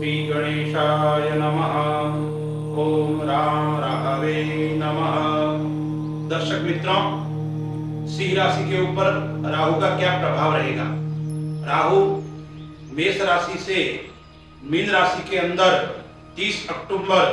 श्री गणेशाय नमः। ओम राम राघवे नमः। दर्शक मित्रों, सिंह राशि के ऊपर राहु का क्या प्रभाव रहेगा? राहु मेष राशि से मीन राशि के अंदर 30 अक्टूबर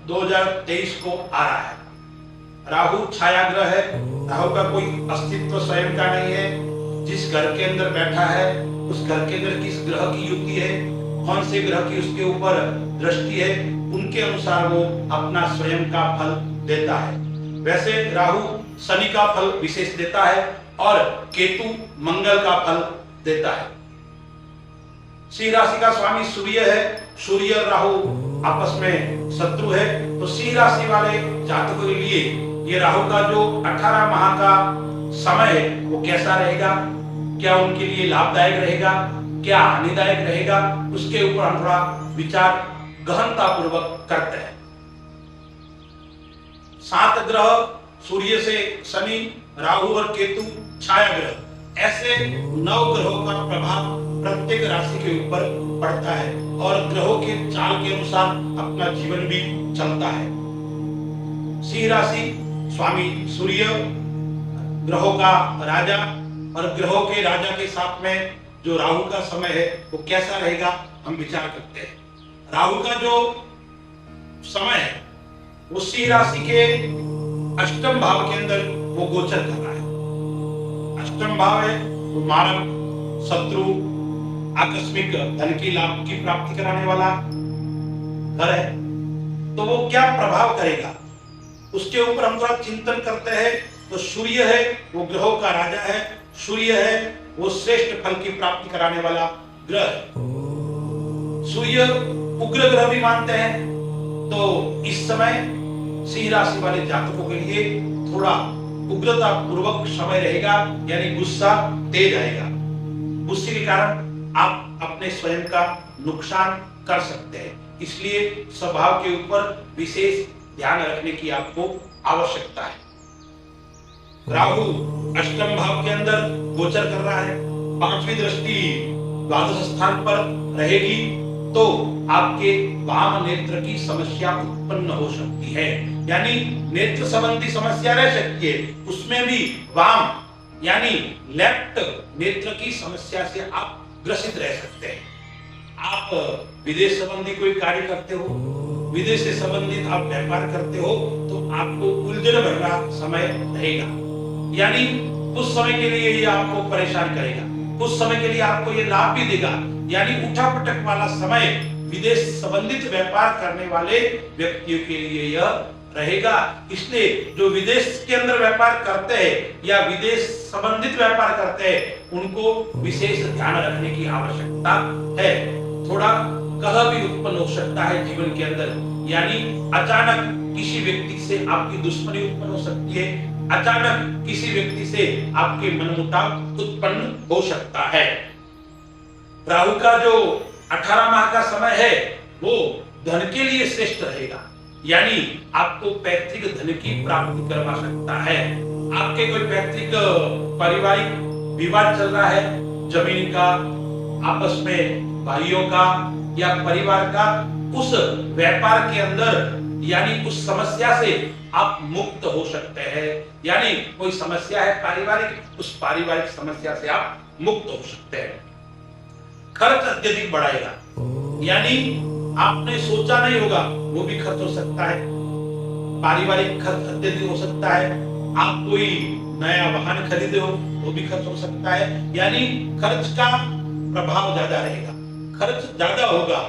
2023 को आ रहा है। राहु छाया ग्रह है। राहु का कोई अस्तित्व स्वयं का नहीं है। जिस घर के अंदर बैठा है उस घर के अंदर किस ग्रह की युति है, कौन से ग्रह की उसके ऊपर दृष्टि है, उनके अनुसार वो अपना स्वयं का फल देता है। वैसे राहु शनि का फल विशेष देता है और केतु मंगल का फल देता है। सिंह राशि का स्वामी सूर्य है। सूर्य और राहु आपस में शत्रु है। तो सिंह राशि वाले जातकों के लिए ये राहु का जो 18 माह का समय है वो कैसा रहेगा? क्या उनके लिए लाभदायक रहेगा, क्या हानिदायक रहेगा? उसके ऊपर हम थोड़ा विचार गहनता पूर्वक करते हैं। 7 ग्रह सूर्य से शनि, राहु और केतु छाया ग्रह, ऐसे 9 ग्रहों का प्रभाव प्रत्येक राशि के ऊपर पड़ता है और ग्रहों के चाल के अनुसार अपना जीवन भी चलता है। सिंह राशि स्वामी सूर्य, ग्रहों का राजा, और ग्रहों के राजा के साथ में जो राहु का समय है वो कैसा रहेगा, हम विचार करते हैं। राहु का जो समय है वो सिंह राशि के अष्टम भाव के अंदर वो गोचर कर रहा है। अष्टम भाव है वो मारक, शत्रु, आकस्मिक धन की लाभ की प्राप्ति कराने वाला घर है। तो वो क्या प्रभाव करेगा उसके ऊपर हम थोड़ा चिंतन करते हैं। तो सूर्य है वो ग्रहों का राजा है। सूर्य है वो श्रेष्ठ फल की प्राप्ति कराने वाला ग्रह है। सूर्य उग्र ग्रह भी मानते हैं। तो इस समय सिंह राशि वाले जातकों के लिए थोड़ा उग्रता पूर्वक समय रहेगा, यानी गुस्सा तेज आएगा। गुस्से के कारण आप अपने स्वयं का नुकसान कर सकते हैं। इसलिए स्वभाव के ऊपर विशेष ध्यान रखने की आपको आवश्यकता है। राहु अष्टम भाव के अंदर गोचर कर रहा है। 5वीं दृष्टि द्वादश स्थान पर रहेगी तो आपके वाम नेत्र की समस्या उत्पन्न हो सकती है, यानी नेत्र संबंधी समस्या रह सकती है। उसमें भी वाम यानी लेफ्ट नेत्र की समस्या से आप ग्रसित रह सकते हैं। आप विदेश संबंधी कोई कार्य करते हो, विदेश से संबंधित आप व्यापार करते हो तो आपको उलझन भरा समय रहेगा, यानी उस समय के लिए ये आपको परेशान करेगा, उस समय के लिए आपको ये लाभ भी देगा। यानी उठा पटक वाला समय विदेश संबंधित व्यापार करने वाले व्यक्तियों के लिए यह रहेगा। इसलिए जो विदेश के अंदर व्यापार करते हैं या विदेश संबंधित व्यापार करते हैं उनको विशेष ध्यान रखने की आवश्यकता है। थोड़ा कलह भी उत्पन्न हो सकता है जीवन के अंदर, यानी अचानक किसी व्यक्ति से आपकी दुश्मनी उत्पन्न हो सकती है, अचानक किसी व्यक्ति से आपके मनमुटाव उत्पन्न हो सकता है। राहु का जो 18 माह का समय है वो धन के लिए श्रेष्ठ रहेगा, यानी आपको पैतृक धन की प्राप्ति करवा सकता है। आपके कोई पैतृक पारिवारिक विवाद चल रहा है, जमीन का, आपस में भाइयों का या परिवार का, उस व्यापार के अंदर यानी उस समस्या से आप मुक्त हो सकते हैं। यानी कोई समस्या है पारिवारिक, उस पारिवारिक समस्या से आप मुक्त हो सकते हैं। खर्च अत्यधिक बढ़ाएगा, यानी आपने सोचा नहीं होगा वो भी खर्च हो सकता है। पारिवारिक खर्च अत्यधिक हो सकता है। आप कोई नया वाहन खरीदे हो वो भी खर्च हो सकता है, यानी खर्च का प्रभाव ज्यादा रहेगा, खर्च ज्यादा होगा।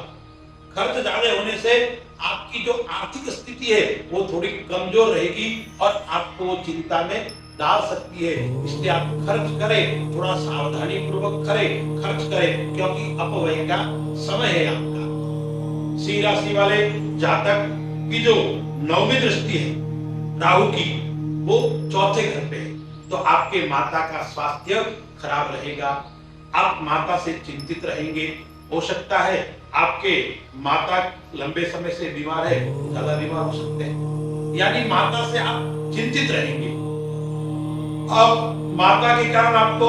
खर्च ज्यादा होने से आपकी जो आर्थिक स्थिति है वो थोड़ी कमजोर रहेगी और आपको चिंता में डाल सकती है। इसलिए आप खर्च करें, थोड़ा सावधानी पूर्वक खर्च करें, क्योंकि अपव्यय का समय है आपका। सिंह राशि वाले जातक की जो 9वीं दृष्टि है राहु की वो 4थे घर पे है, तो आपके माता का स्वास्थ्य खराब रहेगा। आप माता से चिंतित रहेंगे। हो सकता है आपके माता लंबे समय से बीमार है, ज्यादा बीमार हो सकते हैं, यानी माता से आप चिंतित रहेंगे। अब माता के कारण आपको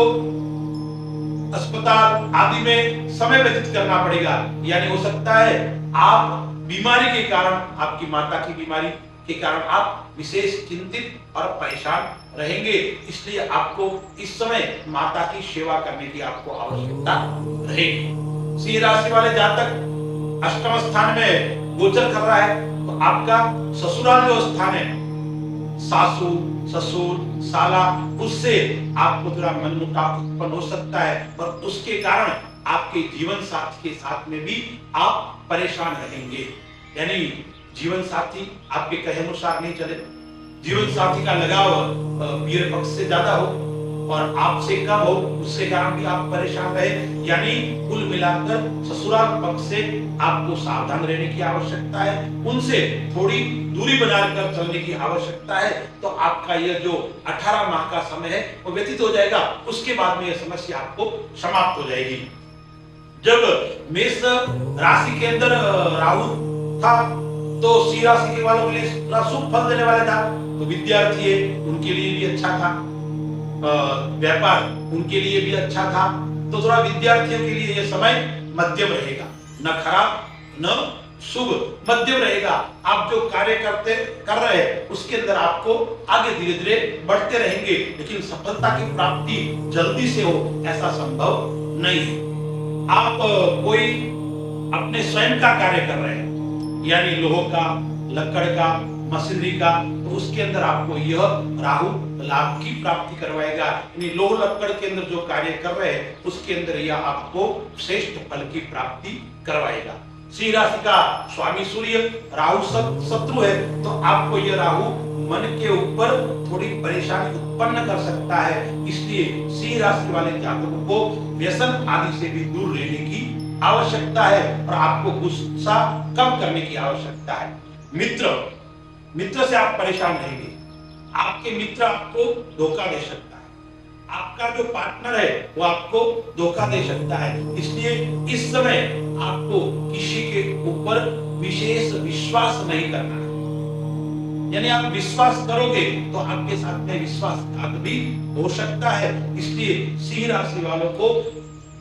अस्पताल आदि में समय व्यतीत करना पड़ेगा। यानी हो सकता है आप बीमारी के कारण, आपकी माता की बीमारी के कारण आप विशेष चिंतित और परेशान रहेंगे। इसलिए आपको इस समय माता की सेवा करने की आपको आवश्यकता रहेगी। सिंह राशि वाले जातक अष्टम स्थान में गोचर कर रहा है, तो आपका ससुराल जो स्थान है, सासू ससुर साला, उससे आपको थोड़ा मनमुटाव उत्पन्न हो सकता है और उसके कारण आपके जीवन साथी के साथ में भी आप परेशान रहेंगे। यानी जीवन साथी आपके कहे अनुसार नहीं चले, जीवन साथी का लगाव वीर पक्ष से ज्यादा हो और आपसे कम हो, उसके कारण भी आप परेशान रहे। यानी कुल मिलाकर ससुराल पक्ष से आपको सावधान रहने की आवश्यकता है, उनसे थोड़ी दूरी बनाकर चलने की आवश्यकता है। तो आपका यह जो 18 माह का समय है वो व्यतीत हो जाएगा, उसके बाद में यह समस्या आपको समाप्त हो जाएगी। जब मेष राशि के अंदर राहु था तो सिंह राशि के वालों के लिए शुभ फल देने वाला था। तो विद्यार्थी है उनके लिए भी अच्छा था, व्यापार उनके लिए भी अच्छा था। तो थोड़ा विद्यार्थियों के लिए यह समय मध्यम रहेगा, न खराब न शुभ, मध्यम रहेगा। आप जो कार्य कर रहे हैं उसके अंदर आपको आगे धीरे धीरे बढ़ते रहेंगे, लेकिन सफलता की प्राप्ति जल्दी से हो ऐसा संभव नहीं है। आप कोई अपने स्वयं का कार्य कर रहे हैं, यानी लोह का, लकड़ का, मशीनरी का, तो उसके अंदर आपको यह राहु लाभ की प्राप्ति करवाएगा। यानी लोह लकड़ के अंदर जो कार्य कर रहे हैं उसके अंदर यह आपको श्रेष्ठ फल की प्राप्ति करवाएगा। सिंह राशि का स्वामी सूर्य राहु शत्रु है, तो आपको यह राहु मन के ऊपर थोड़ी परेशानी उत्पन्न कर सकता है। इसलिए सिंह राशि वाले जातकों को व्यसन आदि से भी दूर रहने की आवश्यकता है और आपको गुस्सा कम करने की आवश्यकता है। मित्र से आप परेशान रहेंगे, आपके मित्र आपको धोखा दे सकता है, आपका जो पार्टनर है वो आपको धोखा दे सकता है। इसलिए इस समय आपको किसी के ऊपर विशेष विश्वास नहीं करना है। यानी आप विश्वास करोगे तो आपके साथ में विश्वासघात भी हो सकता है। इसलिए सिंह राशि वालों को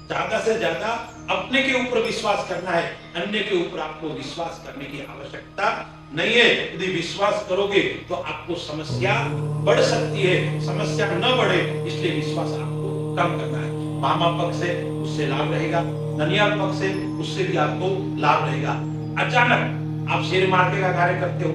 ज्यादा से ज्यादा अपने के ऊपर विश्वास करना है, अन्य के ऊपर आपको विश्वास करने की आवश्यकता नहीं है। यदि विश्वास करोगे तो आपको समस्या बढ़ सकती है, समस्या न बढ़े इसलिए विश्वास आपको कम करना है। मामा पक्ष से उससे लाभ रहेगा, ननियाल पक्ष से उससे भी आपको लाभ रहेगा। अचानक आप शेयर मार्केट का कार्य करते हो,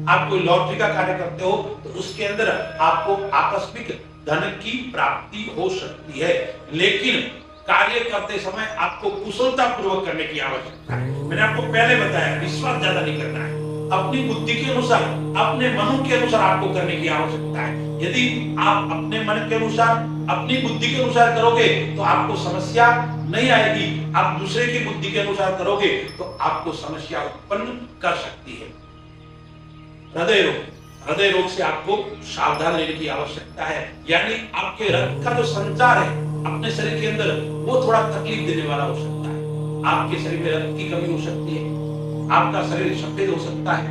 आप कोई लॉटरी का कार्य करते हो, तो उसके अंदर आपको आकस्मिक धन की प्राप्ति हो सकती है, लेकिन कार्य करते समय आपको कुशलता पूर्वक करने की आवश्यकता है। मैंने आपको पहले बताया विश्वास ज्यादा नहीं करना है, अपनी बुद्धि के अनुसार, अपने मन के अनुसार आपको करने की आवश्यकता है। यदि आप अपने मन के अनुसार, अपनी बुद्धि के अनुसार करोगे तो आपको समस्या नहीं आएगी। आप दूसरे की बुद्धि के अनुसार करोगे तो आपको समस्या उत्पन्न कर सकती है। हृदय रोग से आपको सावधान रहने की आवश्यकता है। यानी आपके रक्त का जो संचार है अपने शरीर के अंदर वो थोड़ा तकलीफ देने वाला हो सकता है। आपके शरीर में रक्त की कमी हो सकती है, आपका शरीर सफेद हो सकता है,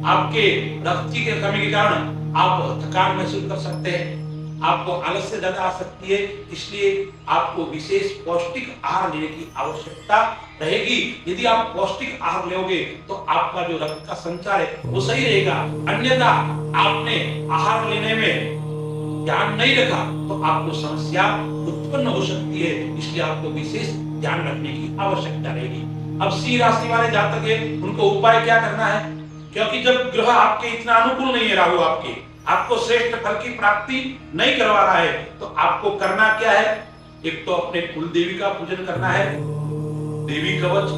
आपके रक्त की कमी के कारण आप थकान महसूस कर सकते हैं, आपको आलस्य ज्यादा आ सकती है। इसलिए आपको विशेष पौष्टिक आहार लेने की आवश्यकता रहेगी। यदि आप पौष्टिक आहार लोगे तो आपका जो रक्त का संचार है वो सही रहेगा। अन्यथा आपने आहार लेने में ध्यान नहीं रखा तो आपको समस्या उत्पन्न हो सकती है। इसलिए आपको विशेष ध्यान रखने की आवश्यकता रहेगी। अब सिंह राशि वाले जातक है, उनको उपाय क्या करना है? क्योंकि जब ग्रह आपके इतना अनुकूल नहीं है, राहु आपको श्रेष्ठ फल की प्राप्ति नहीं करवा रहा है, तो आपको करना क्या है? एक तो अपने कुल देवी का पूजन करना है, देवी कवच,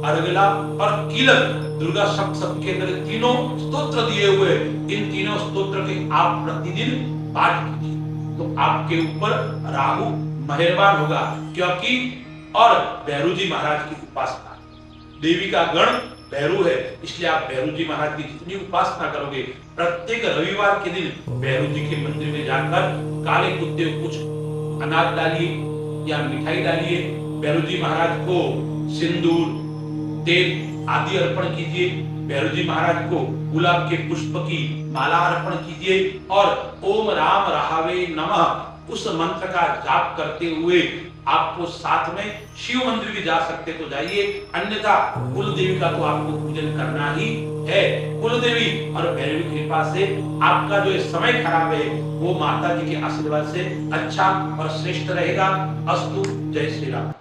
अर्गला और कीलक, दुर्गा सप्तशती के अंदर तीनों स्तोत्र दिए हुए, इन तीनों स्तोत्र के आप प्रतिदिन पाठ कीजिए तो आपके ऊपर राहु मेहरबान होगा। क्योंकि और भैरू जी महाराज की उपासना, देवी का गण भैरू है, इसलिए आप भैरू जी महाराज की जितनी उपासना करोगे, प्रत्येक रविवार के दिन भैरू जी के मंदिर में जाकर काले कुत्ते को कुछ अनाज डालिए या मिठाई डालिए, भैरू जी महाराज को सिंदूर, तेल आदि अर्पण कीजिए, भैरू जी महाराज को गुलाब के पुष्प की माला अर्पण कीजिए और ओम राम रहावे नमः उस मंत्र का जाप करते हुए आपको साथ में शिव मंदिर भी जा सकते तो जाइए, अन्यथा कुल देवी का तो आपको पूजन करना ही है। कुल देवी और भैरवी कृपा से आपका जो समय खराब है वो माता जी के आशीर्वाद से अच्छा और श्रेष्ठ रहेगा। अस्तु। जय श्री राम।